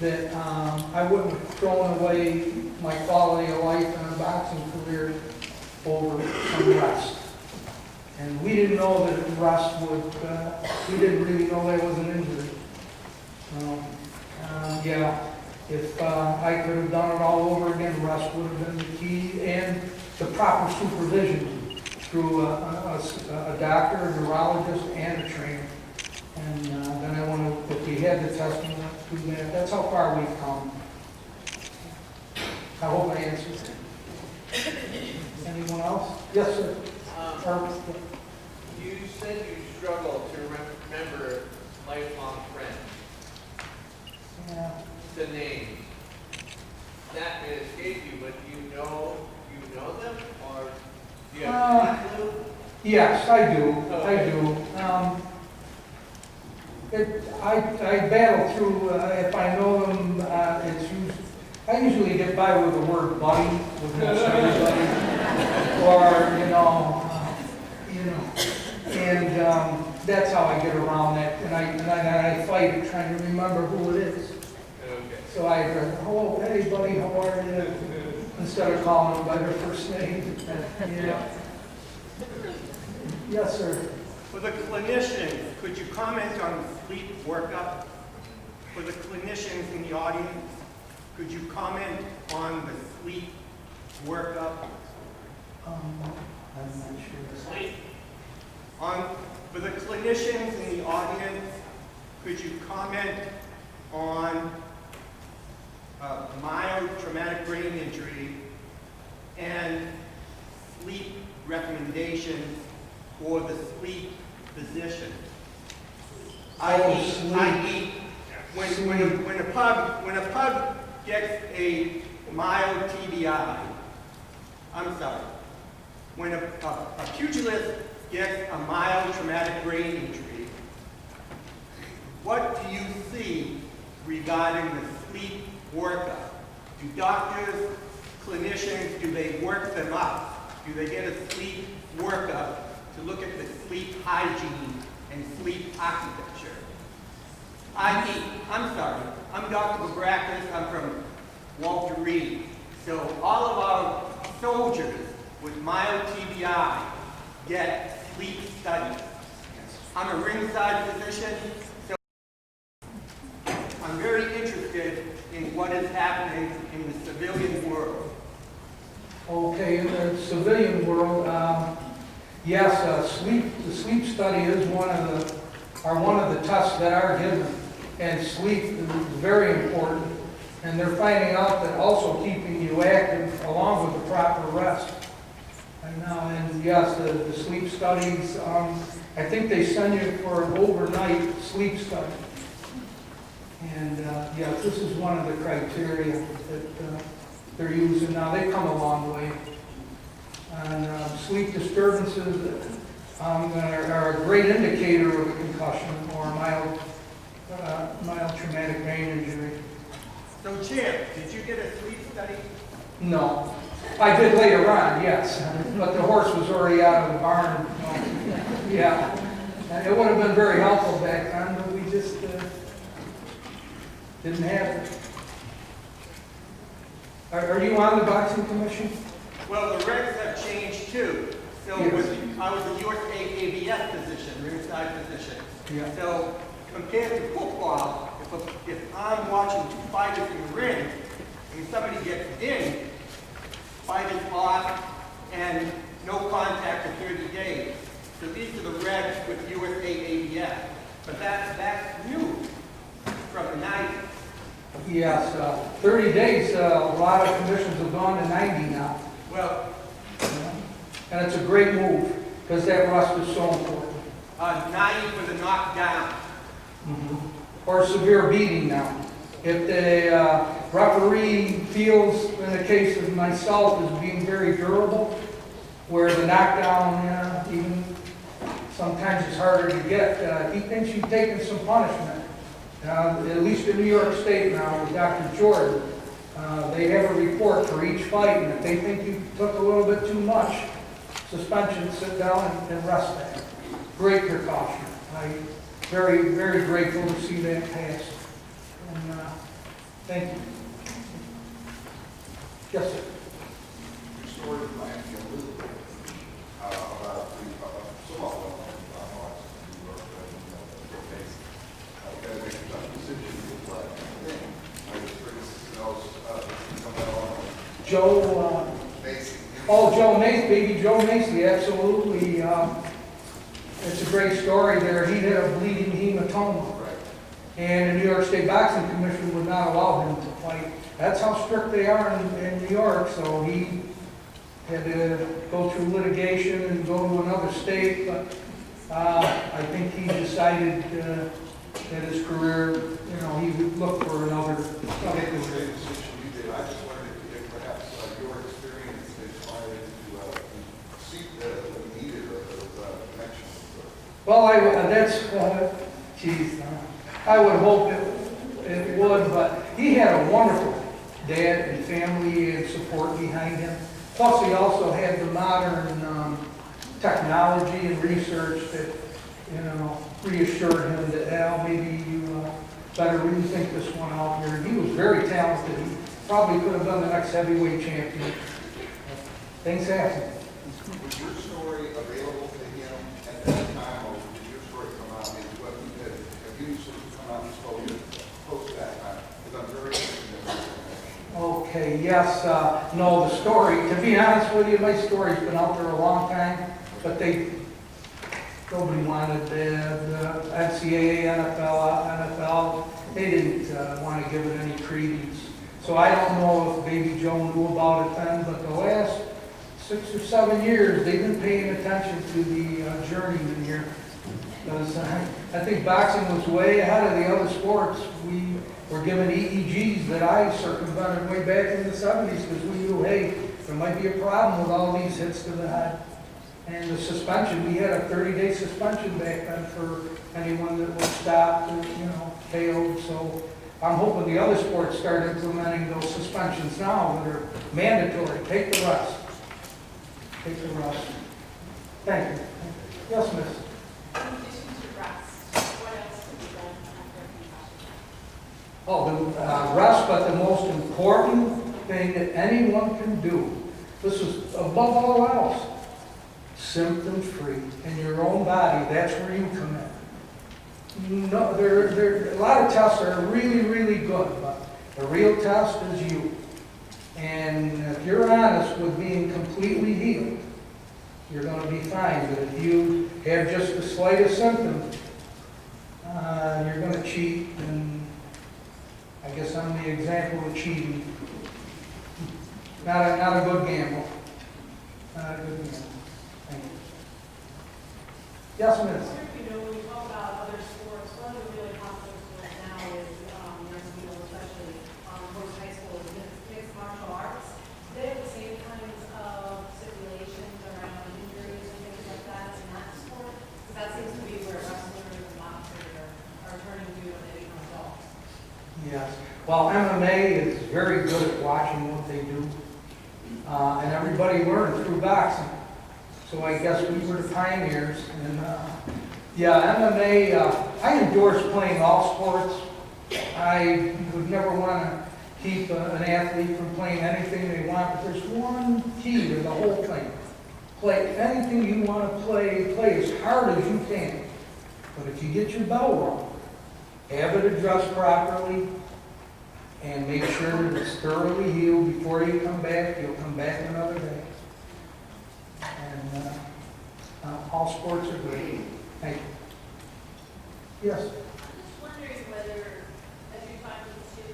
that I wouldn't have thrown away my quality of life and a boxing career over some rest. And we didn't know that rest would, we didn't really know that was an injury. Yeah, if I could have done it all over again, rest would have been the key, and the proper supervision through a doctor, a neurologist, and a trainer. And then I want to, if we had the testing, do that. That's how far we've come. I hope I answered that. Anyone else? Yes, sir. You said you struggle to remember lifelong friends. Yeah. The names. That may escape you, but do you know them, or do you have any clue? Yes, I do. Okay. I do. I battle through, if I know them, I usually get by with the word buddy with most everybody, or, and that's how I get around that, and I fight it trying to remember who it is. Okay. So I go, oh, hey buddy, how are you? Instead of calling them by their first name. Yeah. Yes, sir. For the clinicians, could you comment on sleep workup? For the clinicians in the audience, could you comment on the sleep workup? I'm not sure. Sleep. For the clinicians in the audience, could you comment on mild traumatic brain injury and sleep recommendations for the sleep physician? I.e., when a pug gets a mild TBI, I'm sorry, when a pugilist gets a mild traumatic brain injury, what do you see regarding the sleep workup? Do doctors, clinicians, do they work them up? Do they get a sleep workup to look at the sleep hygiene and sleep architecture? I'm sorry, I'm Dr. Babrakis, I'm from Walter Reed. So all of our soldiers with mild TBI get sleep studies. I'm a ringside physician, so I'm very interested in what is happening in the civilian world. Okay, in the civilian world, yes, the sleep study is one of the tests that are given, and sleep is very important. And they're finding out that also keeping you active along with the proper rest. And yes, the sleep studies, I think they send you for an overnight sleep study. And yeah, this is one of the criteria that they're using now. They've come a long way. And sleep disturbances are a great indicator of a concussion or mild traumatic brain injury. So, Chair, did you get a sleep study? No. I did later on, yes. But the horse was already out of the barn. Yeah. And it would have been very helpful back then, but we just didn't have it. Are you on the boxing commission? Well, the regs have changed too. So Yes. I was a USAABS physician, ringside physician. Yeah. So compared to football, if I'm watching two fighters in the ring and somebody gets dinged, fight is off and no contact for 30 days. So these are the regs with USAABS. But that's new from the 90s. Yes, 30 days, a lot of commissions have gone to 90 now. Well, And it's a great move, because that rest is so important. 90 for the knockdown. Or severe beating now. If the referee feels, in the case of myself, as being very durable, where the knockdown, even sometimes it's harder to get, he thinks you've taken some punishment. At least in New York State now, with Dr. Jordan, they have a report for each fight, and if they think you took a little bit too much, suspension, sit down and rest that. Great precaution. I'm very, very grateful to see that passed. And Thank you. Yes, sir. Your story reminds me a little bit about somewhat well-known New York, you got to make a tough decision with life. I was pretty, Joe, Macy. oh, Joe Macy, baby Joe Macy, absolutely. It's a great story there. He had a bleeding hematoma. Right. And the New York State Boxing Commission would not allow him to fight. That's how strict they are in New York, so he had to go through litigation and go to another state, but I think he decided that his career, he would look for another You made the career. same decision you did. I just wondered if perhaps your experience inspired you to seek what you needed or the connection with Well, I would hope it would, but he had a wonderful dad and family and support behind him. Plus, he also had the modern technology and research that, reassured him that, maybe you better rethink this one out here. He was very talented. He probably could have done the next heavyweight champion. Things happen. Was your story available to him at that time, or did your story come out? What you did, have you sort of come out and spoken post that time? Because I'm very interested in that information. Okay, yes, no, the story, to be honest with you, my story's been out there a long time, but nobody wanted the NCAA, NFL, they didn't want to give it any credence. So I don't know if Baby Joe knew about it then, but the last 6 or 7 years, they've been paying attention to the journeyman here. Because I think boxing was way ahead of the other sports. We were given EEGs that I circumvented way back in the 70s because we knew, hey, there might be a problem with all these hits to the head. And the suspension, we had a 30-day suspension back then for anyone that was stopped or, failed. So I'm hoping the other sports start implementing those suspensions now that are mandatory. Take the rest. Take the rest. Thank you. Yes, miss. In addition to rest, what else can be done after a concussion? Oh, the rest, but the most important thing that anyone can do, this is above all else, symptom-free in your own body. That's where you come in. No, a lot of tests are really, really good, but the real test is you. And if you're honest with being completely healed, you're going to be fine. But if you have just the slightest symptom, you're going to cheat, and I guess I'm the example of cheating. Not a good gamble. Not a good gamble. Thank you. Yes, miss. When you talk about other sports, one of the really popular sports now is, young people especially, most high schools, mixed martial arts. Do they have the same kinds of stipulations around injuries and things like that in that sport? Because that seems to be where wrestlers and boxers are turning to when they become adults. Yes. Well, MMA is very good at watching what they do. And everybody learned through boxing. So I guess we were the pioneers. And MMA, I endorse playing all sports. I would never want to keep an athlete from playing anything they want, but there's one key to the whole thing. Play anything you want to play as hard as you can. But if you get your bell wrong, have it addressed properly, and make sure that it's thoroughly healed before you come back. You'll come back another day. And all sports are great. Thank you. Yes? I'm just wondering whether, as you're talking to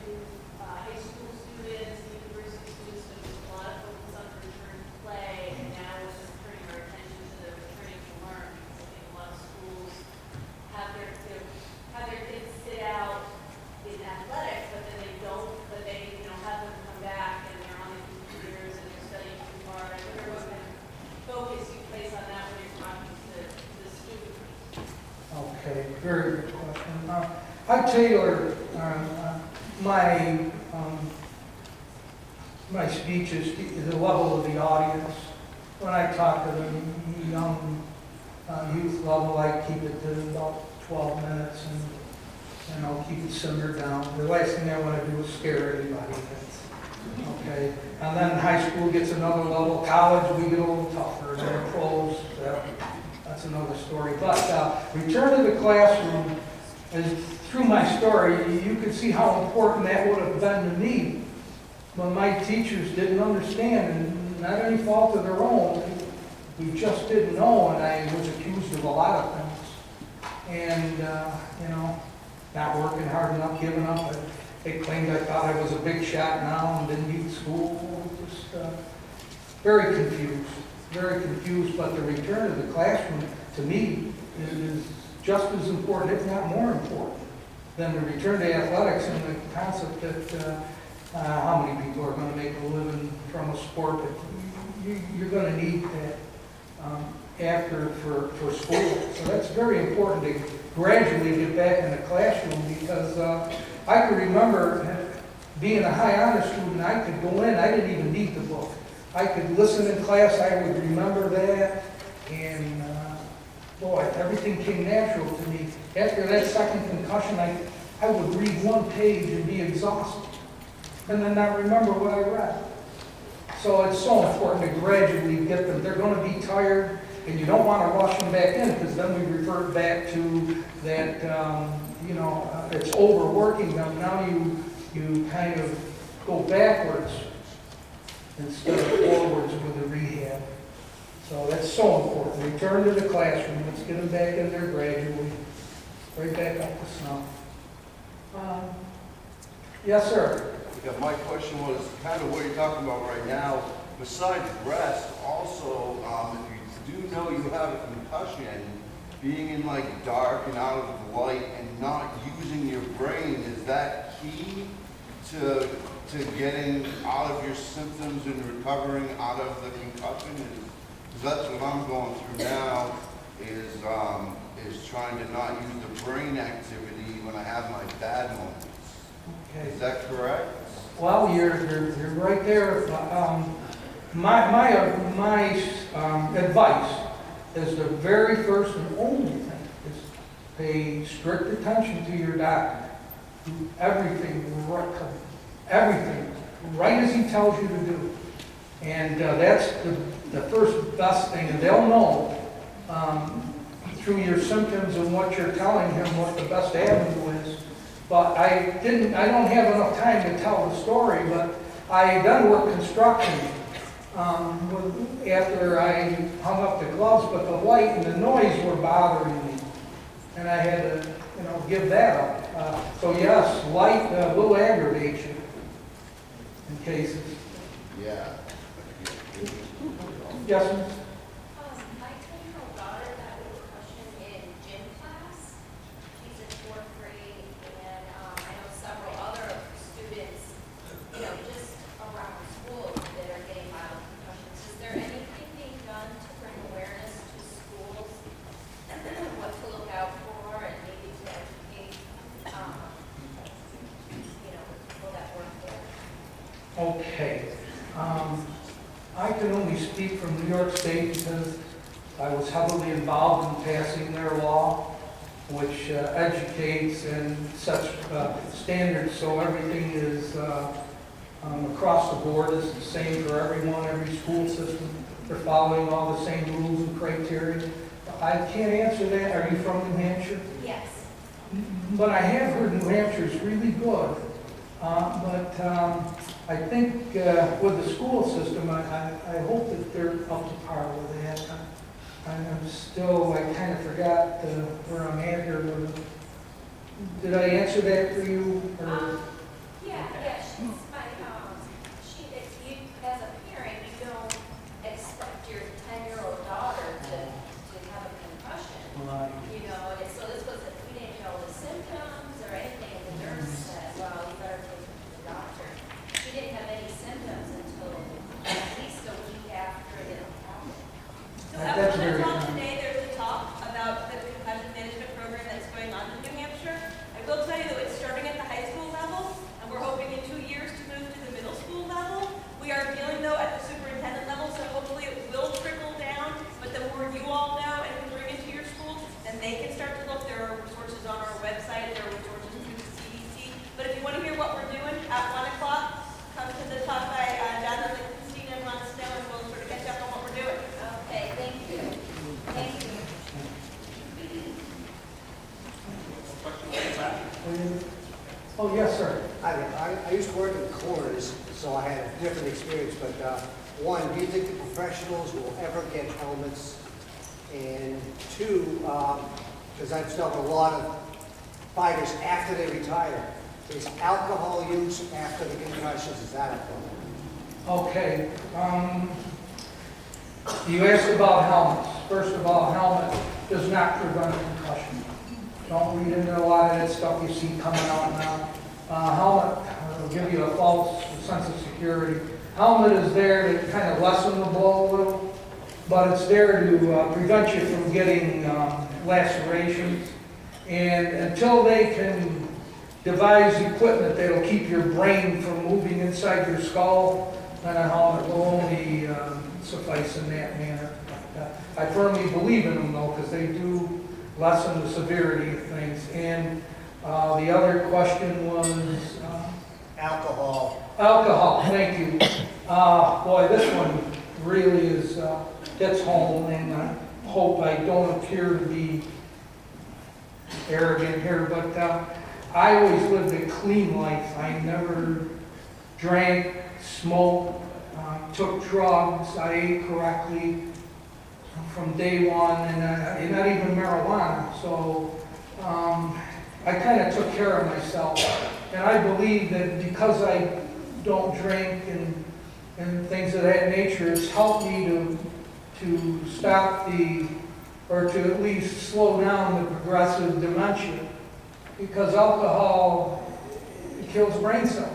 high school students, university students, there's a lot of focus on return to play, and now we're just turning our attention to the returning to learn, because I think a lot of schools have their kids sit out in athletics, but then they don't, have them come back and they're on the computers and they're studying too hard. I wonder what kind of focus you place on that when you're talking to the students. Okay, very good question. I tailor my speeches to the level of the audience. When I talk to the young youth level, I keep it to about 12 minutes. And you know, keep it simmered down. The last thing I want to do is scare anybody. Okay, and then high school gets another level. College, we get a little tougher. Then pros, that's another story. But return to the classroom, is through my story, you could see how important that would have been to me. But my teachers didn't understand, and not any fault of their own. We just didn't know, and I was accused of a lot of things. And, you know, not working hard enough, giving up. They claimed I thought I was a big shot now and didn't need school. Just very confused. But the return to the classroom, to me, is just as important, if not more important, than the return to athletics and the concept that how many people are going to make a living from a sport that you're going to need that after for school. So that's very important to gradually get back in the classroom, because I can remember being a high honor student. I could go in, I didn't even need the book. I could listen in class, I would remember that, and boy, everything came natural to me. After that second concussion, I would read one page and be exhausted, and then not remember what I read. So it's so important to gradually get them. They're going to be tired, and you don't want to rush them back in, because then we revert back to that, you know, it's overworking them. Now you kind of go backwards instead of forwards with the rehab. So that's so important. Return to the classroom. Let's get them back in there gradually. Right back up to snuff. Yes, sir. Yeah, my question was kind of what you're talking about right now. Besides rest, also, if you do know you have a concussion, being in like dark and out of the light and not using your brain, is that key to getting out of your symptoms and recovering out of the concussion? Because that's what I'm going through now, is trying to not use the brain activity when I have my bad moments. Okay. Is that correct? Well, you're right there. My advice is the very first and only thing is pay strict attention to your doctor. Do everything right as he tells you to do. And that's the first best thing. And they'll know through your symptoms and what you're telling him what the best avenue is. But I don't have enough time to tell the story, but I done work construction after I hung up the gloves, but the light and the noise were bothering me. And I had to, you know, give that up. So yes, light will aggravate you in cases. Yeah. Yes, ma'am? My 10-year-old daughter got a concussion in gym class. She's in 4th grade, and I know several other students, you know, just around school that are getting mild concussions. Is there anything being done to bring awareness to schools, what to look out for, and maybe to educate, you know, people that work there? Okay. I can only speak from New York State because I was heavily involved in passing their law, which educates and sets standards so everything is across the board is the same for everyone, every school system. They're following all the same rules and criteria. I can't answer that. Are you from New Hampshire? Yes. But I have heard New Hampshire is really good. But I think with the school system, I hope that they're up to par with that. I'm still, I kind of forgot where I'm at here. Did I answer that for you? Or? Yeah, she's my, it's you, as a parent, you don't expect your 10-year-old daughter to have a concussion. Right. You know, and so this was, we didn't know the symptoms or anything, and the nurse said, well, you better take her to the doctor. She didn't have any symptoms until at least a week after it happened. So That's at very Women's Talk common. today, there's a talk about the concussion management program that's going on in New Hampshire. I will tell you that it's starting at the high school level, I used to work in corners, so I had a different experience, but one, do you think the professionals will ever get helmets? And two, because I've dealt with a lot of fighters after they retire, is alcohol use after the concussions, is that a problem? Okay, you asked about helmets. First of all, helmet does not prevent a concussion. Don't read into a lot of that stuff you see coming out now. Helmet will give you a false sense of security. Helmet is there to kind of lessen the blow a little, but it's there to prevent you from getting lacerations. And until they can devise equipment that'll keep your brain from moving inside your skull, then a helmet will only suffice in that manner. I firmly believe in them though, because they do lessen the severity of things. And the other question was Alcohol. alcohol. Thank you. Boy, this one really is hits home, and I hope I don't appear to be arrogant here, but I always lived a clean life. I never drank, smoked, took drugs. I ate correctly from day one, and not even marijuana. So I kind of took care of myself. And I believe that because I don't drink and things of that nature, it's helped me to stop or to at least slow down the progressive dementia. Because alcohol kills brain cells.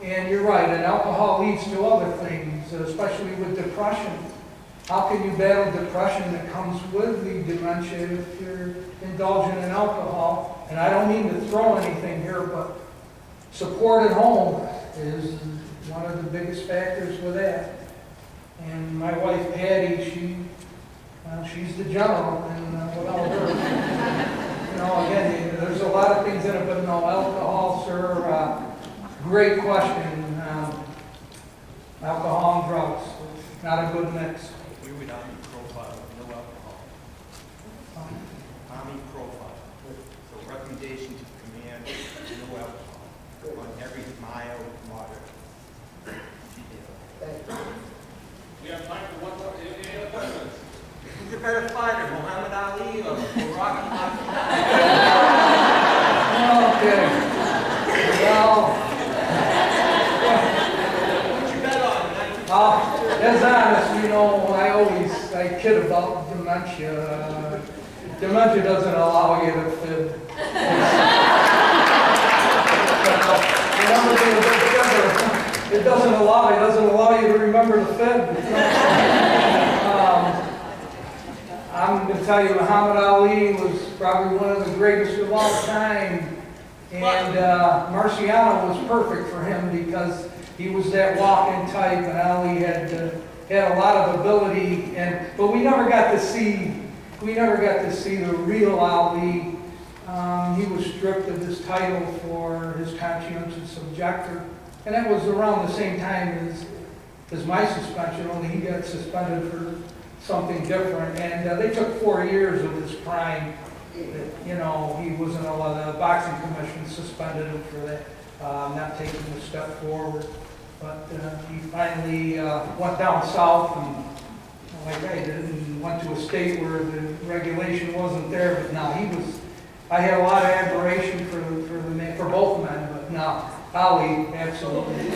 And you're right, and alcohol leads to other things, especially with depression. How can you battle depression that comes with the dementia if you're indulging in alcohol? And I don't mean to throw anything here, but support at home is one of the biggest factors with that. And my wife Patty, she's the general, and without her, again, there's a lot of things in it, but no, alcohol, sir, great question. Alcohol and drugs, not a good mix. You would Army profile, no alcohol. Army profile. So recommendation to the command, no alcohol on every mild, moderate. We have time for one more. Any other questions? Who's a better fighter, Muhammad Ali or Rocky Balboa? Okay. Well, What you bet on? as honest, I kid about dementia. Dementia doesn't allow you to fib. It doesn't allow you to remember the fib. I'm going to tell you, Muhammad Ali was probably one of the greatest of all time. And Marciano was perfect for him because he was that walk-in type, and Ali had a lot of ability. But we never got to see the real Ali. He was stripped of his title for his conscientious objector, and that was around the same time as my suspension. Only he got suspended for something different, and they took 4 years of his prime. He wasn't allowed. The boxing commission suspended him for that, not taking a step forward. But he finally went down south, and like I did, and went to a state where the regulation wasn't there. But no, I had a lot of admiration for both men. But no, Ali, absolutely.